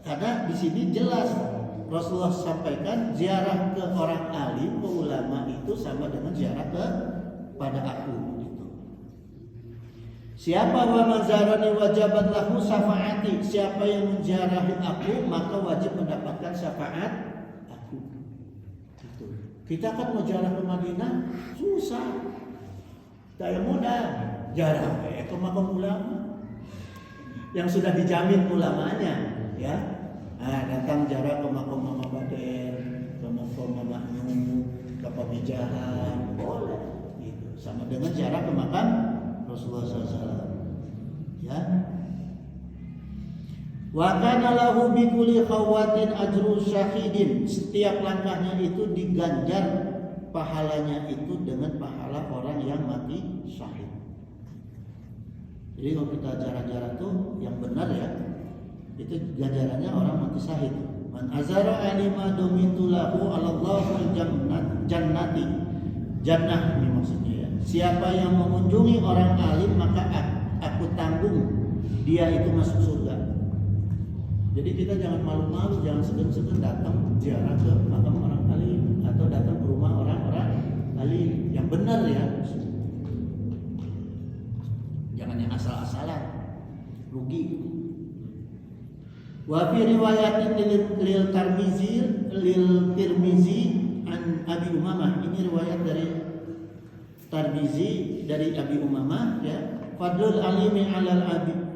Karena di sini jelas Rasulullah sampaikan ziarah ke orang alim, ke ulama itu sama dengan ziarah kepada aku gitu. Siapa wa mazarani wajabat lahu syafaati, siapa yang menziarahi aku maka wajib mendapatkan syafaat aku. Gitu. Kita kan mau ziarah ke Madinah susah. Tidak mudah. Ziarah ke makam ulama yang sudah dijamin ulamanya, ya. Nah, datang ziarah ke makam Mama Baden, ke makam Mama Nuh, ke Pamijahan, boleh. Gitu. Sama dengan ziarah ke makam Rasulullah SAW. Ya. Wa kana lahu bi kulli khawatin ajru syahidin. Setiap langkahnya itu diganjar pahalanya itu dengan pahala orang yang mati syahid. Jadi kalau kita jarak-jarak tuh yang benar ya, itu ganjarannya orang mati syahid. Man azara alima dumitu lahu Allahul jannati. Jannah ini maksudnya ya. Siapa yang mengunjungi orang alim maka aku tanggung dia itu masuk surga. Jadi kita jangan malu-malu, jangan segan-segan datang ziarah ke makam orang alim atau datang ke rumah orang-orang alim yang benar ya. Jangan yang asal-asalan, rugi. Wa fi riwayatin lil Tirmizi an Abi Umamah, ini riwayat dari Tirmizi dari Abi Umamah ya. Fadlul alimi alal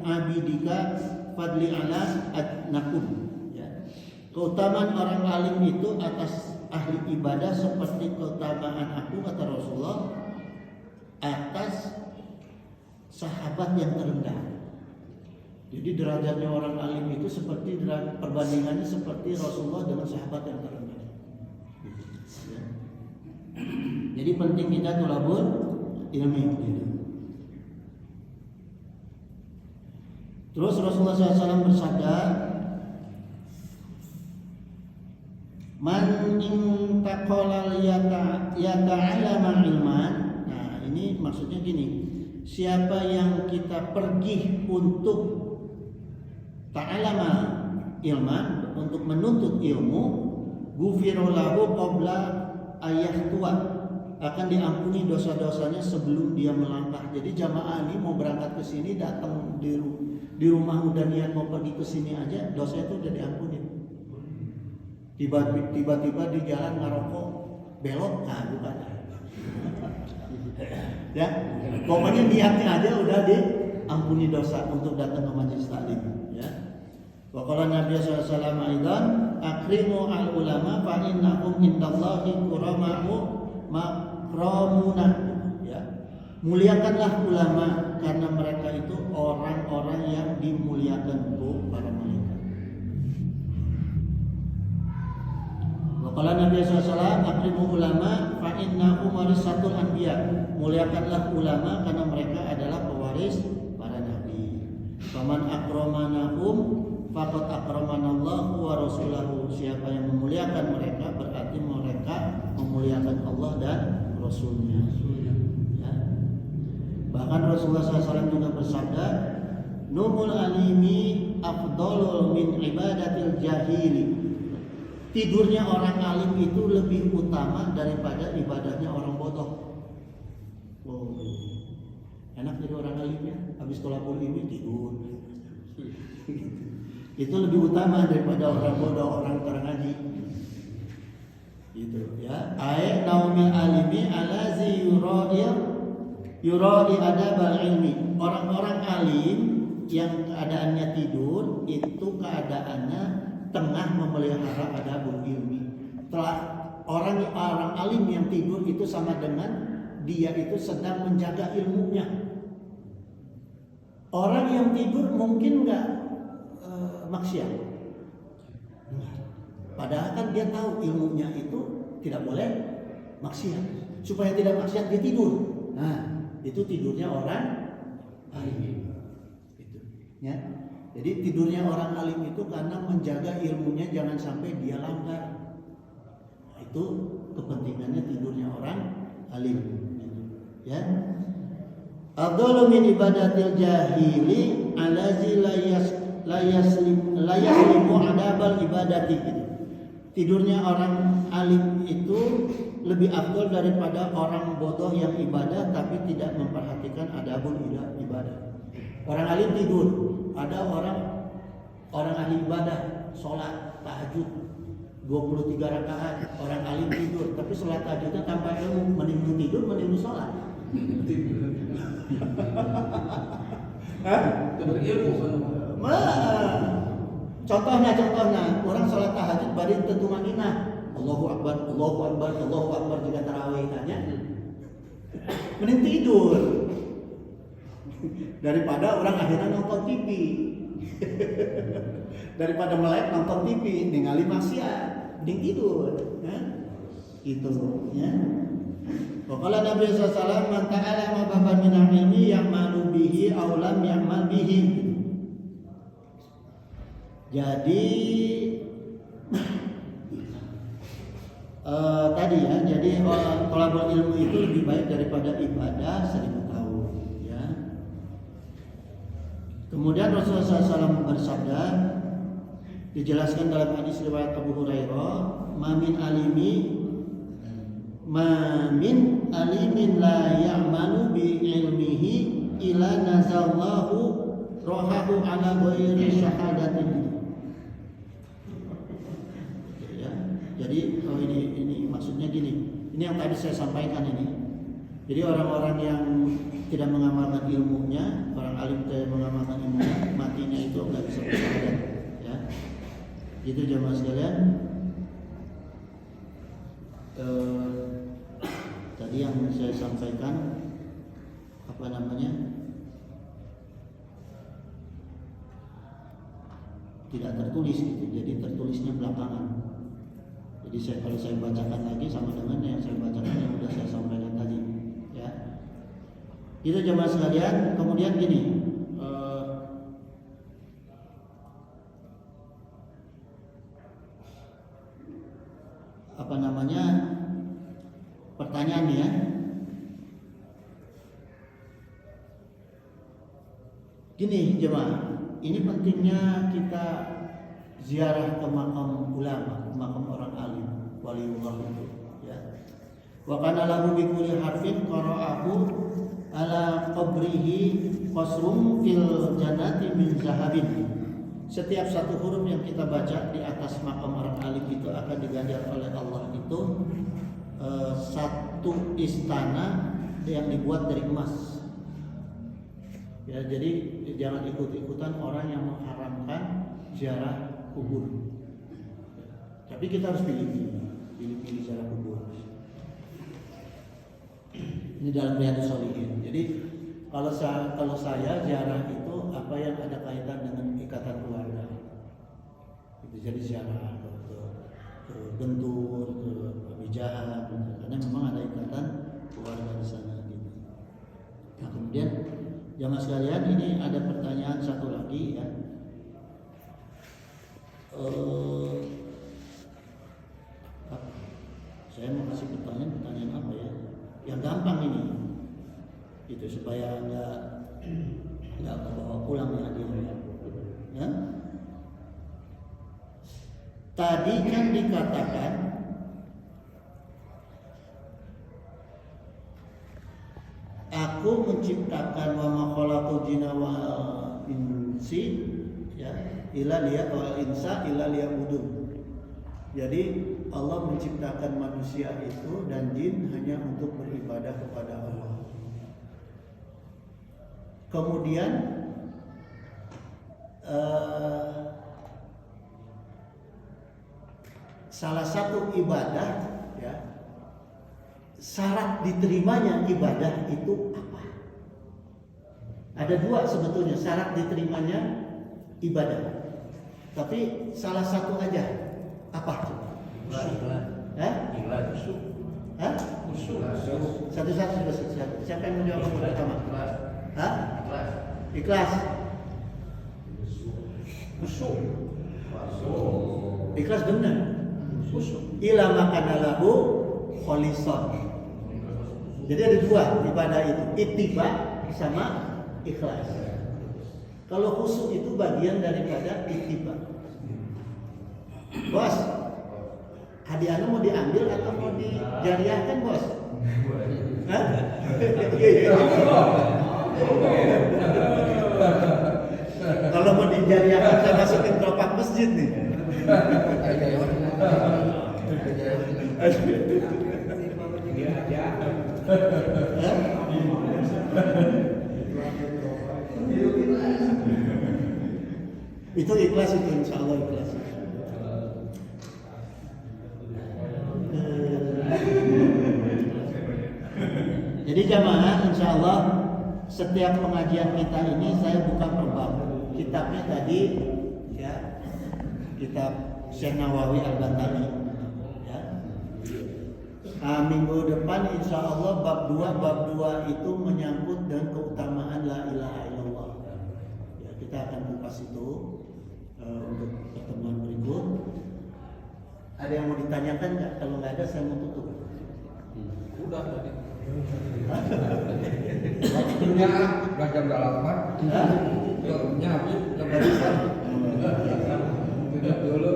abidika fadli ala adnakum ya. Keutamaan orang alim itu atas ahli ibadah seperti keutamaan aku, kata Rasulullah, atas sahabat yang terendah. Jadi derajatnya orang alim itu seperti perbandingannya seperti Rasulullah dengan sahabat yang terendah. Ya. Jadi penting kita thalabul ilmi. Terus Rasulullah SAW bersabda, man intaqala yata'allama ilman. Nah, ini maksudnya gini. Siapa yang kita pergi untuk ta'allama ilman, untuk menuntut ilmu, ghufira lahu qabla ayahtua, akan diampuni dosa-dosanya sebelum dia melangkah. Jadi jamaah ini mau berangkat ke sini, datang di rumah udah niat mau pergi ke sini aja, dosanya itu udah diampuni. Tiba-tiba di jalan ngerokok, belok, nah bukan. Ya, pokoknya niatnya aja udah diampuni dosa untuk datang ke majelis taklim. Ya. Wa qala Nabi sallallahu alaihi wasallam aidan akrimu al ulama fa innahum indallahi kuramahu makramuna. Ya. Muliakanlah ulama karena mereka itu orang-orang yang dimuliakan para malaikat. Wa qala Nabi sallallahu alaihi wasallam akrimu ulama fa innahum warisatul anbiya. Muliakanlah ulama karena mereka adalah pewaris para nabi. Faman akramanahum faqad akramanallahu wa rasulahu. Siapa yang memuliakan mereka berarti mereka memuliakan Allah dan Rasulnya. Ya. Bahkan Rasulullah SAW juga bersabda, Numul alimi afdalul min ibadatil jahili. Tidurnya orang alim itu lebih utama daripada ibadahnya orang bodoh. Oh, enak jadi orang alim ya, habis thalabul ilmi tidur. Itu lebih utama daripada orang bodoh, orang ngaji. Gitu ya. Ai naumil alimi alazi yuradi adabal ilmi. Orang-orang alim yang keadaannya tidur itu keadaannya tengah memelihara adabul ilmi. Orang alim yang tidur itu sama dengan dia itu sedang menjaga ilmunya. Orang yang tidur mungkin nggak maksiat, padahal kan dia tahu ilmunya itu tidak boleh maksiat. Supaya tidak maksiat dia tidur. Nah, itu tidurnya orang alim. Itu, ya. Jadi tidurnya orang alim itu karena menjaga ilmunya jangan sampai dia langgar. Nah, itu kepentingannya tidurnya orang alim. Ya, afdalu min ibadatil jahili alazi la yaslimu adabal ibadati. tidurnya orang alim itu lebih afdol daripada orang bodoh yang ibadah tapi tidak memperhatikan adabul ibadah. Orang alim tidur, ada orang ahli ibadah, sholat tahajud 23 rakaat, orang alim tidur, tapi sholat tahajudnya tanpa ilmu, mending tidur, mending sholat. Contohnya orang sholat tahajud bari tentu manginah, Allahu Akbar, Allahu Akbar, Allahu Akbar jika tarawih tanya, mending tidur daripada orang akhirnya nonton TV. Daripada melek nonton TV, ningali maksiat, mending tidur. Itu ya. Waqala Nabi sallallahu alaihi wasallam man ta'allama baban min ilmi ya'malu bihi aw lam ya'mal bihi. Jadi tadi ya, jadi thalabul ilmu itu lebih baik daripada ibadah 1000 tahun ya. Kemudian Rasulullah SAW bersabda, dijelaskan dalam hadis riwayat Abu Hurairah, mamin alimin la ya'malu bi ilmihi ila nazallahu rohahu ala ghairi syahadatin. Ya, jadi ini maksudnya gini. Ini yang tadi saya sampaikan ini. Jadi orang-orang yang tidak mengamalkan ilmunya, orang alim tidak mengamalkan ilmunya, matinya itu enggak bisa bersyahadat. Ya, itu jemaah sekalian. Tadi yang saya sampaikan tidak tertulis gitu, jadi tertulisnya belakangan. Jadi kalau saya bacakan lagi sama dengan yang saya bacakan yang sudah saya sampaikan tadi, ya. Itu jemaah sekalian. Kemudian gini, pertanyaan ya. Gini jemaah, ini pentingnya kita ziarah ke makam ulama, makam orang alim, waliullah itu, ya. Wa kana lahu bi kulli harfin qara'ahu ala qabrihi qasrum fil jannati min zahabin. Setiap satu huruf yang kita baca di atas makam orang alim itu akan diganjar oleh Allah itu satu istana yang dibuat dari emas. Ya, jadi jangan ikut-ikutan orang yang mengharamkan ziarah kubur. Tapi kita harus pilih-pilih ziarah kubur. Ini dalam Riyadhus Shalihin. Jadi kalau saya ziarah itu apa yang ada kaitan dengan ikatan keluarga. Itu jadi ziarah ke Bentur, ke Pamijahan, karena memang ada ikatan keluarga di sana gitu. Nah, kemudian jamaah sekalian, ini ada pertanyaan satu lagi ya. Saya mau kasih pertanyaan apa ya? Yang gampang ini, itu supaya nggak bawa pulang ya hadiahnya. Ya? Tadi kan dikatakan aku menciptakan wa ma khalaqul jinna wal insi ya illa wal insa illa liya'budun. Jadi Allah menciptakan manusia itu dan jin hanya untuk beribadah kepada Allah. Kemudian salah satu ibadah ya, syarat diterimanya ibadah itu apa? Ada dua sebetulnya syarat diterimanya ibadah. Tapi salah satu aja. Apa? Satu-satu. Siapa yang menjawab pertama? Ikhlas. Ikhlas benar. Ila makana lahu kholisan. Jadi ada dua ibadah itu, ittiba sama ikhlas. Kalau khusyuk itu bagian daripada ittiba. Bos, hadiahnya mau diambil atau mau dijariahkan bos? Hah? Kalau mau dijariahkan saya masukin kelopak masjid nih. Itu ikhlas, itu insya Allah ikhlas. Jadi jamaah, insya Allah setiap pengajian kita ini saya buka per bab. Kitabnya tadi ya, kitab Syekh Nawawi Al-Bantani ya. Minggu depan insya Allah bab 2 itu menyangkut dengan keutamaan la ilaha illallah ya, kita akan kupas itu untuk pertemuan berikut. Ada yang mau ditanyakan nggak? Kalau nggak ada saya mau tutup. Udah tadi. Waktunya udah jam 8. Waktunya habis jam 8. Tutup dulu.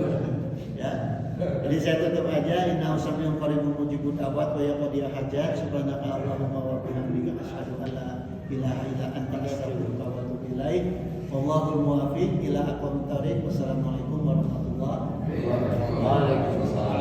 Ya. Jadi saya tutup aja. Inna usamiyum qaribun mujibud da'wat wa yaqdi hajat. Subhanaka Allahumma wa bihamdika asyhadu an la ilaha illa anta astaghfiruka wa atubu ilaik. Wallahul muwaffiq ila aqwamit thoriq. Wassalamualaikum warahmatullahi wabarakatuh. Waalaikumsalam.